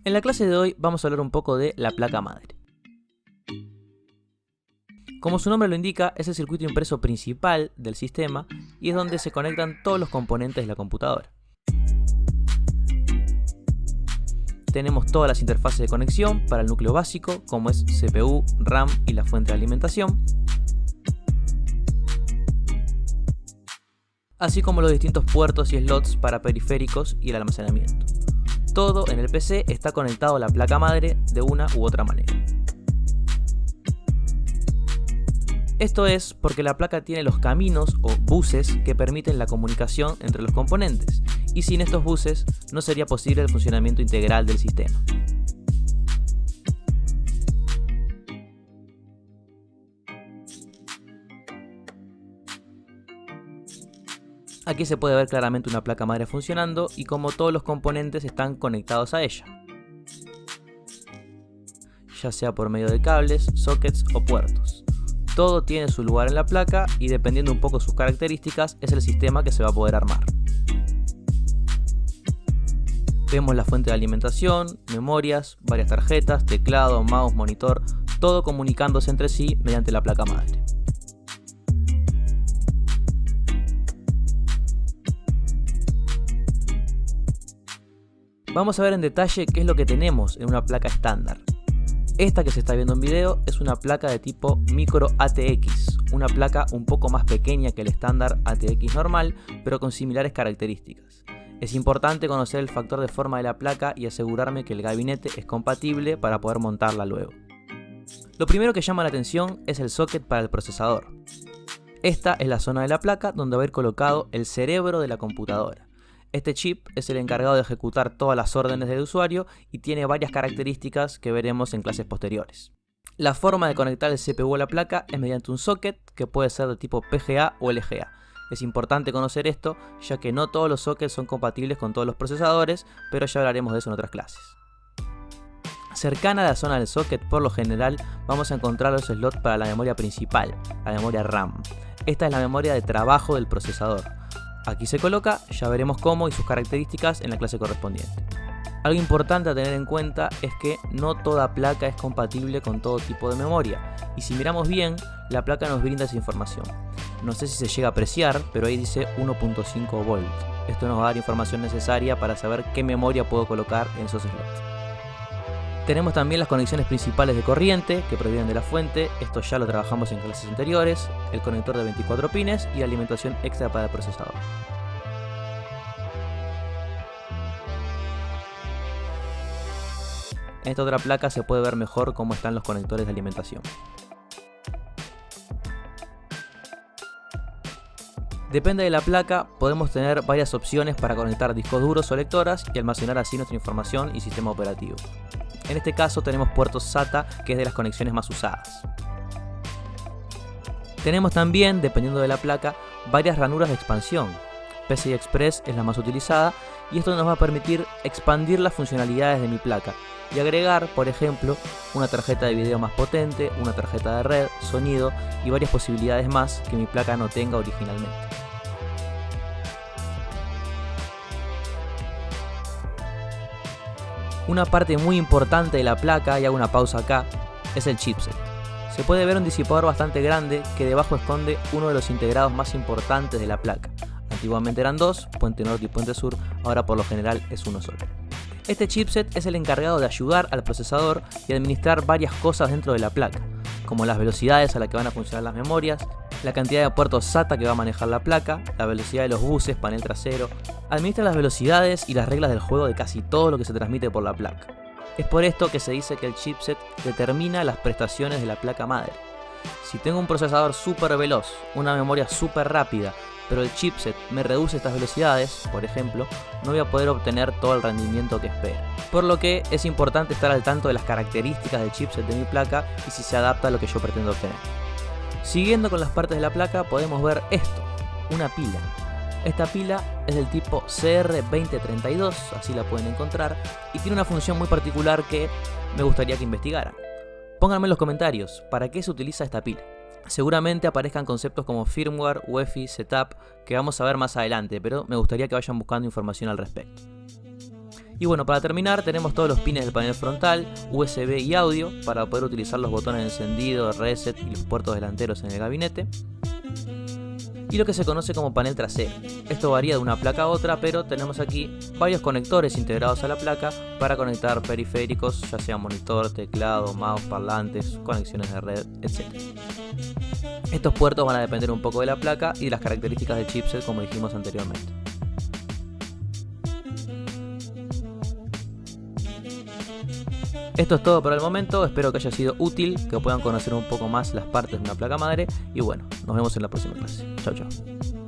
En la clase de hoy vamos a hablar un poco de la placa madre. Como su nombre lo indica, es el circuito impreso principal del sistema y es donde se conectan todos los componentes de la computadora. Tenemos todas las interfaces de conexión para el núcleo básico, como es CPU, RAM y la fuente de alimentación, así como los distintos puertos y slots para periféricos y el almacenamiento. Todo en el PC está conectado a la placa madre de una u otra manera. Esto es porque la placa tiene los caminos o buses que permiten la comunicación entre los componentes, y sin estos buses no sería posible el funcionamiento integral del sistema. Aquí se puede ver claramente una placa madre funcionando y cómo todos los componentes están conectados a ella, ya sea por medio de cables, sockets o puertos. Todo tiene su lugar en la placa y dependiendo un poco de sus características es el sistema que se va a poder armar. Vemos la fuente de alimentación, memorias, varias tarjetas, teclado, mouse, monitor, todo comunicándose entre sí mediante la placa madre. Vamos a ver en detalle qué es lo que tenemos en una placa estándar. Esta que se está viendo en video es una placa de tipo micro ATX, una placa un poco más pequeña que el estándar ATX normal, pero con similares características. Es importante conocer el factor de forma de la placa y asegurarme que el gabinete es compatible para poder montarla luego. Lo primero que llama la atención es el socket para el procesador. Esta es la zona de la placa donde va a ir colocado el cerebro de la computadora. Este chip es el encargado de ejecutar todas las órdenes del usuario y tiene varias características que veremos en clases posteriores. La forma de conectar el CPU a la placa es mediante un socket que puede ser de tipo PGA o LGA. Es importante conocer esto, ya que no todos los sockets son compatibles con todos los procesadores, pero ya hablaremos de eso en otras clases. Cercana a la zona del socket, por lo general, vamos a encontrar los slots para la memoria principal, la memoria RAM. Esta es la memoria de trabajo del procesador. Aquí se coloca, ya veremos cómo y sus características en la clase correspondiente. Algo importante a tener en cuenta es que no toda placa es compatible con todo tipo de memoria, y si miramos bien, la placa nos brinda esa información. No sé si se llega a apreciar, pero ahí dice 1.5 volt. Esto nos va a dar información necesaria para saber qué memoria puedo colocar en esos slots. Tenemos también las conexiones principales de corriente que provienen de la fuente, esto ya lo trabajamos en clases anteriores, el conector de 24 pines y la alimentación extra para el procesador. En esta otra placa se puede ver mejor cómo están los conectores de alimentación. Depende de la placa, podemos tener varias opciones para conectar discos duros o lectoras y almacenar así nuestra información y sistema operativo. En este caso tenemos puertos SATA, que es de las conexiones más usadas. Tenemos también, dependiendo de la placa, varias ranuras de expansión. PCI Express es la más utilizada y esto nos va a permitir expandir las funcionalidades de mi placa y agregar, por ejemplo, una tarjeta de video más potente, una tarjeta de red, sonido y varias posibilidades más que mi placa no tenga originalmente. Una parte muy importante de la placa, y hago una pausa acá, es el chipset. Se puede ver un disipador bastante grande que debajo esconde uno de los integrados más importantes de la placa. Antiguamente eran dos, puente norte y puente sur, ahora por lo general es uno solo. Este chipset es el encargado de ayudar al procesador y administrar varias cosas dentro de la placa, como las velocidades a las que van a funcionar las memorias, la cantidad de puertos SATA que va a manejar la placa, la velocidad de los buses, panel trasero. Administra las velocidades y las reglas del juego de casi todo lo que se transmite por la placa. Es por esto que se dice que el chipset determina las prestaciones de la placa madre. Si tengo un procesador súper veloz, una memoria súper rápida, pero el chipset me reduce estas velocidades, por ejemplo, no voy a poder obtener todo el rendimiento que espero. Por lo que es importante estar al tanto de las características del chipset de mi placa y si se adapta a lo que yo pretendo obtener. Siguiendo con las partes de la placa podemos ver esto, una pila. Esta pila es del tipo CR2032, así la pueden encontrar, y tiene una función muy particular que me gustaría que investigaran. Pónganme en los comentarios, ¿para qué se utiliza esta pila? Seguramente aparezcan conceptos como firmware, UEFI, setup, que vamos a ver más adelante, pero me gustaría que vayan buscando información al respecto. Y bueno, para terminar tenemos todos los pines del panel frontal, USB y audio para poder utilizar los botones de encendido, reset y los puertos delanteros en el gabinete. Y lo que se conoce como panel trasero. Esto varía de una placa a otra, pero tenemos aquí varios conectores integrados a la placa para conectar periféricos, ya sea monitor, teclado, mouse, parlantes, conexiones de red, etc. Estos puertos van a depender un poco de la placa y de las características del chipset, como dijimos anteriormente. Esto es todo por el momento, espero que haya sido útil, que puedan conocer un poco más las partes de una placa madre y bueno, nos vemos en la próxima clase. Chau chau.